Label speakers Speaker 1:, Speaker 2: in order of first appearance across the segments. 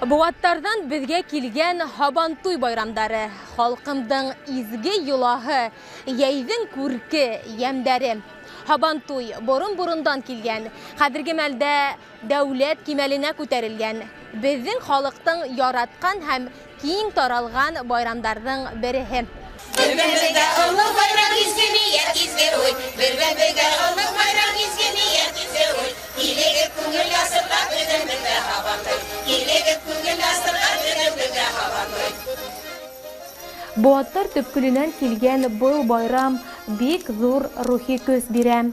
Speaker 1: Буаттардан бізге келген Һабантуй байрамдары, халқымдың изге юлаһы, яйдың күрке, ямдары. Һабантуй борын-борындан келген, хәзерге мәлдә дәүләт кимәленә күтәрелгән. Безнең халыктың яраткан һәм киң таралган байрамдарның береһе.
Speaker 2: Бер-берегә олуг байрам изге ният изге уй, бер-берегә олуг байрам изге ният изге уй. Килегеп күңел ясырга бөгөн-бөгә Һабантуй, килегеп күңел ясырга бөгөн-бөгә Һабантуй.
Speaker 1: Буаттар төпкүленән килгән был байрам бик зур рухи көс бирә.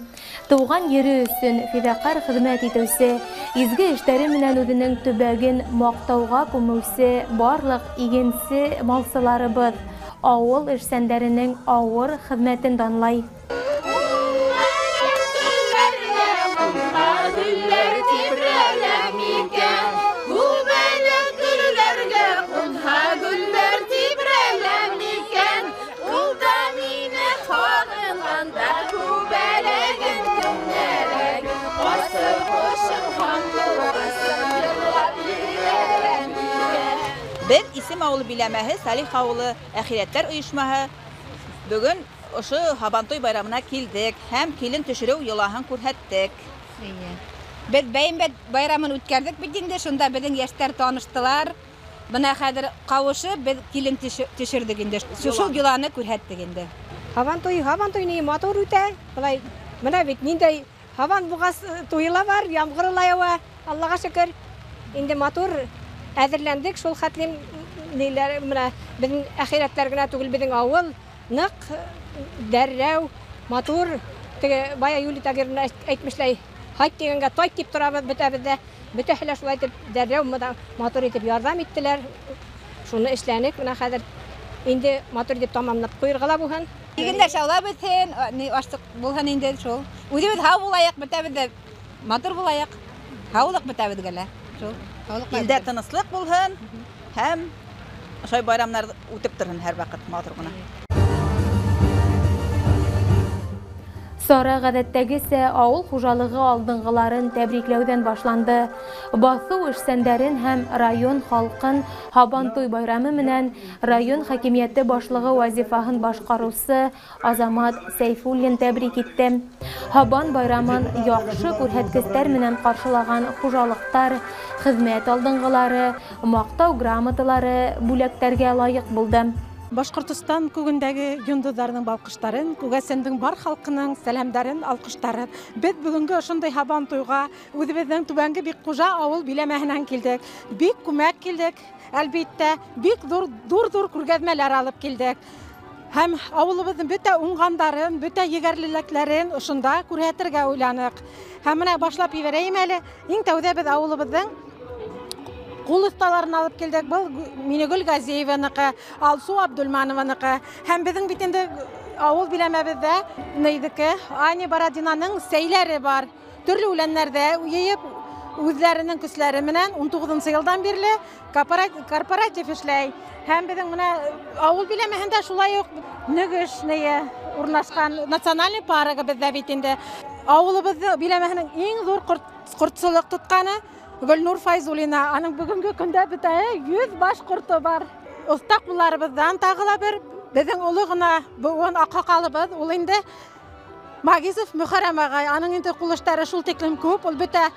Speaker 1: Туган йөре өчен фидакар хезмәт итүче, изге эшләре менән үзенең төбәген мактауга күмүче барлык игенче малсыларыбыз авыл эшчәннәренең авыр хезмәтен данлай.
Speaker 3: Biz isim avulu biləməhi, Salih avulu əxirətlər uyuşmağı bugün şu Һабантуй bayramına kildik. Hem kilin tüşürü yılahın kurhettik.
Speaker 4: Biz Bəyinbət bayramını ütkərdik bitinde, şunda bizim yaşlar tanıştılar. Buna kadar kavuşu biz kilin tüşürdük indi. Şu yılahını kurhettik indi.
Speaker 5: Һабантуй ne motor üte. Bulay, buna bit ninde Havan buğaz tuyula var, yağmurlaya var. Allah'a şükür. Indi motor әзерленdik, шул хәтлем ниләр менә безнең әхирәтләр генә түгел, безнең авыл нык дәррәү матур теге бая юли тагырына әйтмешләй хайт дигәнгә тай дип торабыз бетәбез дә бөтәһләр шулай дип дәррәү матур итеп ярдәм иттеләр. Шуны эшләнек, менә хәзер инде матур дип тамамлап куйыргала булган.
Speaker 4: Игендә шала бетен, аштык булган инде шул. Үзебез һау булайык, бетәбез дә матур булайык. Һаулык бетәбез гелә. Шул.
Speaker 3: İldə tınıslıq bulhun, hem şoy bayramlar үтеп торһын һәр вакыт матур гына.
Speaker 1: Сара гадәттәгесә авыл хуҗалыгы алдынгыларын тәбрикләүдән башланды. Басу эшчәннәрен һәм район халкын Һабантуй байрамы менән район хакимияте башлыгы вазифаһын башкаручы Азамат Сәйфуллин тәбрик итте. Һабан байрамын яхшы күрһәткечләр менән каршылаган хуҗалыктар, хезмәт алдынгылары, мактау грамоталары бүләктәргә лаек булды.
Speaker 6: Башкортстан күгендәге йондызларның балкыштарын, күгәсендең бар халкының сәламдарын, алкыштарын. Без бүгенге шундый Һабантуйга үзебезнең түбәнге бик хуҗа авыл биләмәһеннән килдек. Бик күмәк килдек, әлбәттә, бик зур күргәзмәләр алып килдек. Һәм авылыбызның бөтә уңгандарын, бөтә егәрлекләрен шунда күрһәтергә уйланык. Һәм менә башлап ибәрәйем әле. Иң тәүдә без авылыбызның Кул осталарын алып келдек. Бұл Минегүл Газиеваныкі, Алсу Абдулманованыкі. Һәм біздің битінде ауыл биләмәбізді нейдікі Ани Барадинаның сәйләре бар. Түрлі үләнләрді үйеп, үзләрінің күсләре менән 19 елдан бирле корпоратив эшләй. Һәм біздің ауыл биләмәһендә шулай ук Нөгеш урнашкан национальный паркы бездә битендә. Авылыбызды биләмәһенең иң зур кортсылык тотканы Гөлнур Файзулина, аның бүгінгі көндә бітә 100 баш құрты бар. Оста кулларыбыздан тагыла бер, безнең улы гына бүген акакалыбыз, ул инде Магизов Мөхәррәм агай, аның инде кул эшләре шул тиклем күп, ул бетә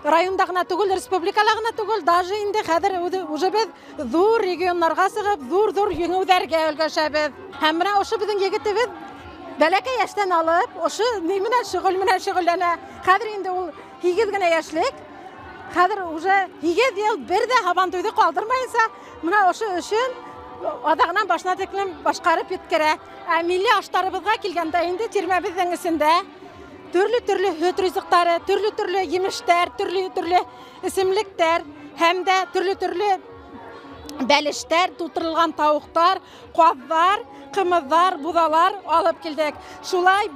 Speaker 6: районда гына түгел, республикада гына түгел, даже инде хәзер уже без зур регионнарга сыгып, зур җиңүләргә өлгәшәбез. Һәм менә ошо безнең егетебез бәләкәй яшьтән алып, ошо ни менән шөгыльләнә. Хәзер инде ул 8 генә яшьлек. Хәзер уже 2 ел бер дә Һабантуйды калдырмайса, менә ошо өчен адагынан башына тиклем башкарып еткерә. Милли аштарыбызга килгәндә инде тирмәбезнең исендә төрле хөт ризыктары, төрле емештәр, төрле исемлектәр һәм дә төрле бәлештәр, тутырылган тавыктар, казлар, кымызлар, бузалар алып килдек. Шулай,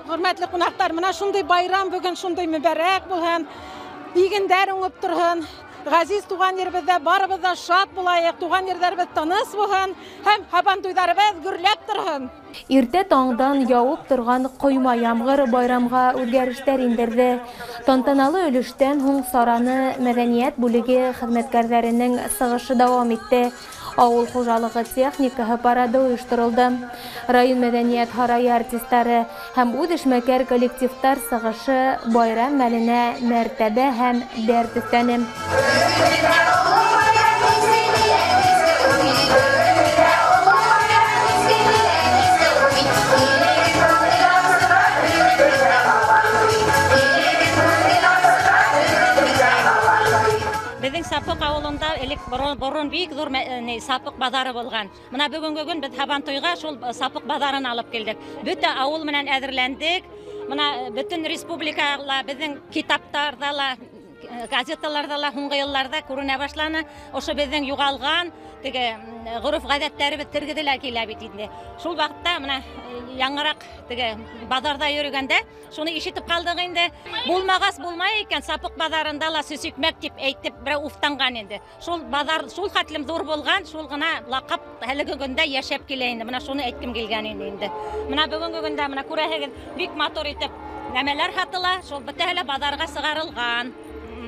Speaker 6: хөрмәтле кунаклар, менә шундый байрам бүген шундый мөбарәк булган. Игендәр уңып торган, ғазиз туған ербізді барыбыз да шат болайық, туған ерлербіз тыныс болсын, һәм һабантуйдарыбыз гүрләп торсын.
Speaker 1: Иртә таңдан яуып торган койма ямгыр байрамга үзгәрештәр индерде. Тантаналы өлештән һуң Сараны мәдәният бүлеге хезмәткәрләренең сыгышы дәвам итте. Авыл хуҗалыгы техникаһы парады оештырылды. Район мәдәният һарае артистлары һәм үҙешмәкәр коллективтар сыгышы байрам мәленә мәртәбә һәм дәрт өҫтәне.
Speaker 7: Безнең Сапык авылында элек борын бик зур Сапык базары булган. Менә бүгенге көн без Һабантуйга шул Сапык базарын алып килдек. Бөтә авыл менән әзерләндек. Менә бөтен республикала безнең китаптарда ла, газеталарда ла һуңгы елларда күренә башланы. Ошо безнең югалган теге гореф гадәттәребез тергеделәр килә бит инде. Шул вакытта менә яңарак теге базарда йөргәндә шуны ишетеп калдык инде. Булмагас булмай икән, Сапык базарында ла сөсикмәк дип әйтеп берәү уфтанган инде. Шул базар шул хәтлем зур булган, шул гына лакап әлеге көндә яшәп килә инде. Менә шуны әйткем килгән инде. Менә бүгенге көндә менә күрәһегез, бик матур итеп нәмәләр хатыла, шул бөтәһе базарга сыгарылган.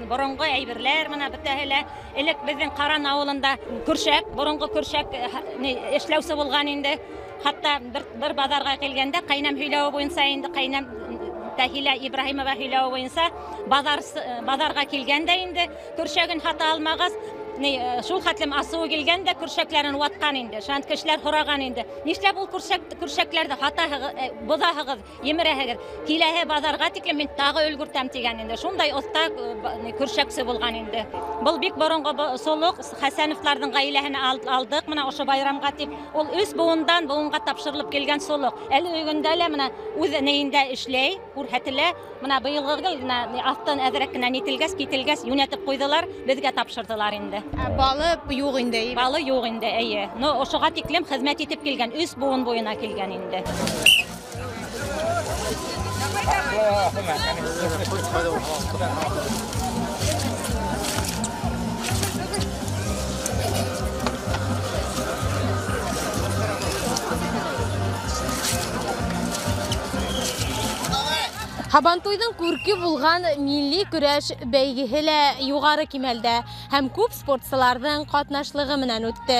Speaker 7: Борынгы әйберләр менә бөтәһе элек безнең Каран авылында күршәк, борынгы күршәк эшләүсе булган инде. Хатта бер базарга килгәндә кайнам һөйләү буенча инде кайнам Тәһилә Ибраһимова һөйләү буенча базарга килгәндә инде күршәген хата алмагас, шул хәтлем асуы килгәндә күршәкләрен ваткан инде. Шант кешеләр һораган инде. Нишләп ул күршәкләрдә хата бозаһыгыз, емерәһегез? Киләһе базарга тиклем мин тагы өлгүртәм дигән инде. Шундай оста күршәксе булган инде. Бул бик борынгы солук Хәсәновларның гаиләһен алдык. Менә ошо байрамга дип ул үз буындан буынга тапшырылып килгән солук. Әле өгендә лә менә үз нәендә эшләй, күрһәтелә. Менә быелгы астан әзрәк кенә нителгәс, кителгәс юнәтеп куйдылар, безгә тапшырдылар инде.
Speaker 3: Балы юк инде.
Speaker 7: Балы юк инде, әйе. Но ошога тиклем хезмәт итеп килгән, үз буын буена килгән инде.
Speaker 1: Һабантуйдың күрке булган милли көрәш бәйгеһе лә югары кимәлдә һәм күп спортчыларның катнашлыгы менән үтте.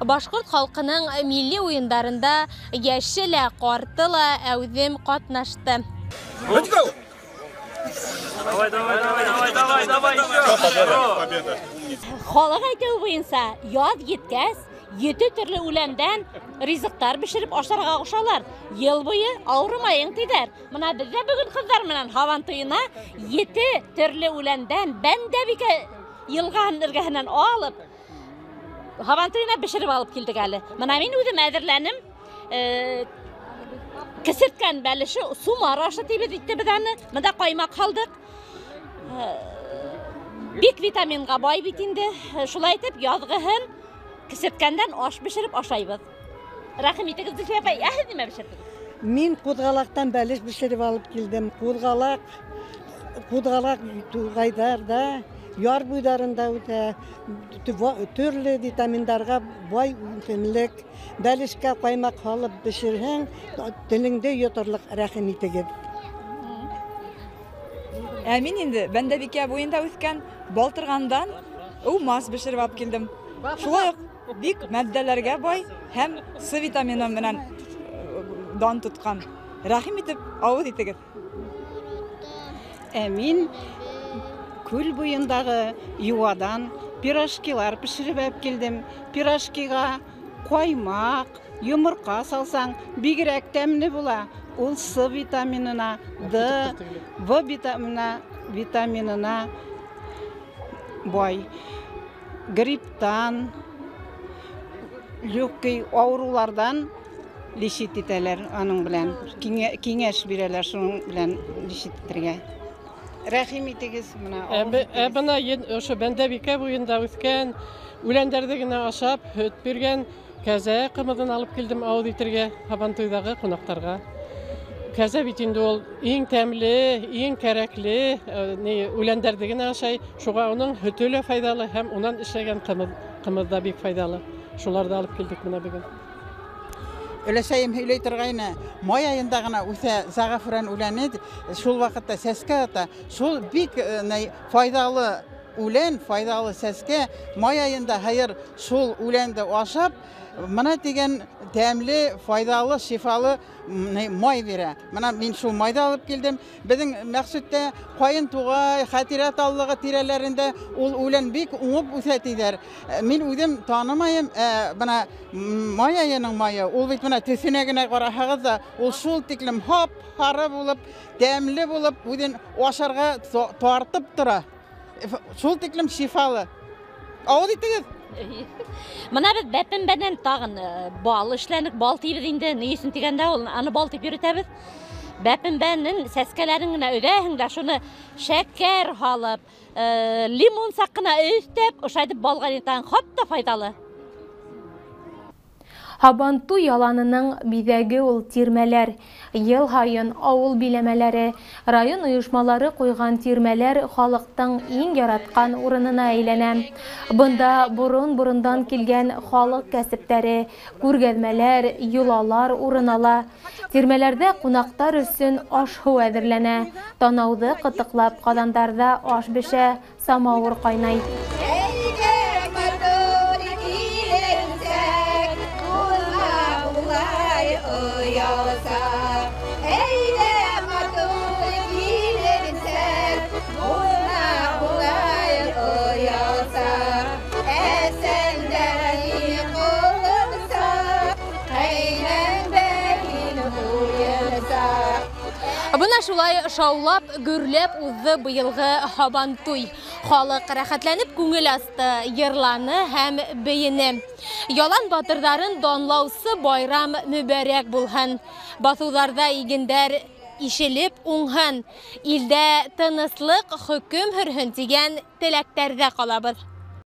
Speaker 1: Башкорт халкының милли уеннарында яше лә, карты ла әүҙем катнашты.
Speaker 7: Халык әйтеү буенча, яз еткәс, 7 төрле үләндән ризыктар бешереп ашарга кушалар. Ел буе авырмайың тидер. Менә бездә бүген кызлар менән Һабантуйына 7 төрле үләндән бәндәбикә елган эргәһеннән алып Һабантуйына бешереп алып килдек әле. Менә мин үзем әзерләнем. Кесерткән бәлеше сумар ашы тибез итте без аны. Монда каймак халдык. Бик витаминга бай бит инде. Шулай итеп язгыһын кесерткәндән аш бешереп ашайбыз. Рәхим итегез Зөлфия апай, нима бешердегез?
Speaker 8: Мин кудгалактан бәлеш бешереп алып килдем. Кудгалак тугайдарда, яр буйдарында үтә төрле витаминдарга бай үсемлек. Бәлешкә каймак халып бешерһәң, телеңдә йотарлык. Рәхим итегез.
Speaker 3: Мин инде Бәндәбикә буенда үскән Балтыргандан мас бешереп алып килдем. Шулай бик мәддәләргә бай һәм С витамины менән дан тоткан. Рәхим итеп авыз итегез.
Speaker 6: Мин күл буендагы юадан пирожкилар пешереп алып килдем. Пирожкига каймак, йомырка салсаң, бигрәк тәмле була. Ул С витаминына, Д, В витаминына бай. Грипптан, легкий авырулардан лечит итәләр аның белән. Киңәш бирәләр шуның белән лечит итәргә. Рәхим итегез менә.
Speaker 9: Бына ошо Бәндәбикә буенда үскән, үләндәрҙе генә ашап, һөт биргән кәзә ҡымыҙын алып килдем ауыҙ итергә Һабантуйҙағы ҡунаҡтарға. Кәзә бит инде ул иң тәмле, иң кәрәкле үләндәрде генә ашай. Шуга уның һөте лә файдалы һәм унан эшләгән кымыз да бик файдалы. Шуларда алып килдек менә бүген.
Speaker 10: Өләсәйем һөйләй торгайны, май аенда гына үсә зәгъфран үләне, шул вакытта сәскә ата. Шул бик файдалы үлән, файдалы сәскә. Май аенда хәер шул үләнде ашап, мына дигән тәмле, файдалы, шифалы май бирә. Мына мин шул майда алып килдем. Безнең Мәксүттә кайын тугай, хатирә таллыгы тирәләрендә ул үлән бик уңып үсә диләр. Мин үзем танымаем, мына май аеның мае, ул бит мына төсенә генә карасагыз да, ул шул тиклем хап-хары булып, тәмле булып, үзен ашарга тартып тора. Шул тиклем шифалы. Авыз итегез.
Speaker 7: Мына без бәпен бәнен тагын бал эшләнек, бал тибез инде, ни өчен дигәндә ул аны бал тип йөртәбез. Бәпен бәнен сәскәләрен генә өдәһең дә шуны шәкәр халып, лимон сакына өстәп, ошайтып балга итән хатта файдалы.
Speaker 1: Һабантуй яланының биҙәге ул тирмәләр. Ел һайын ауыл биләмәләре, район ойошмалары ҡуйған тирмәләр халыҡтың иң яратҡан урынына әйләнә. Бында борон-борондан килгән халыҡ кәсептәре, күргәҙмәләр, йолалар урын ала. Тирмәләрҙә ҡунаҡтар өсөн аш-һыу әҙерләнә. Танауҙы ҡытыҡлап ҡаҙандарҙа аш бешә, самауыр ҡайнай. Бына шулай шаулап, гөрләп узды быйылғы Һабантуй. Халык рәхәтләнеп күңел асты, йырланы һәм бейене. Ялан батырдарын данлаусы байрам мүбәрәк булһын. Баҫыуҙарҙа игендәр ишелеп уңһын. Илдә тыныслыҡ хөкөм һөрһөн тигән теләктәрҙә ҡалабыҙ.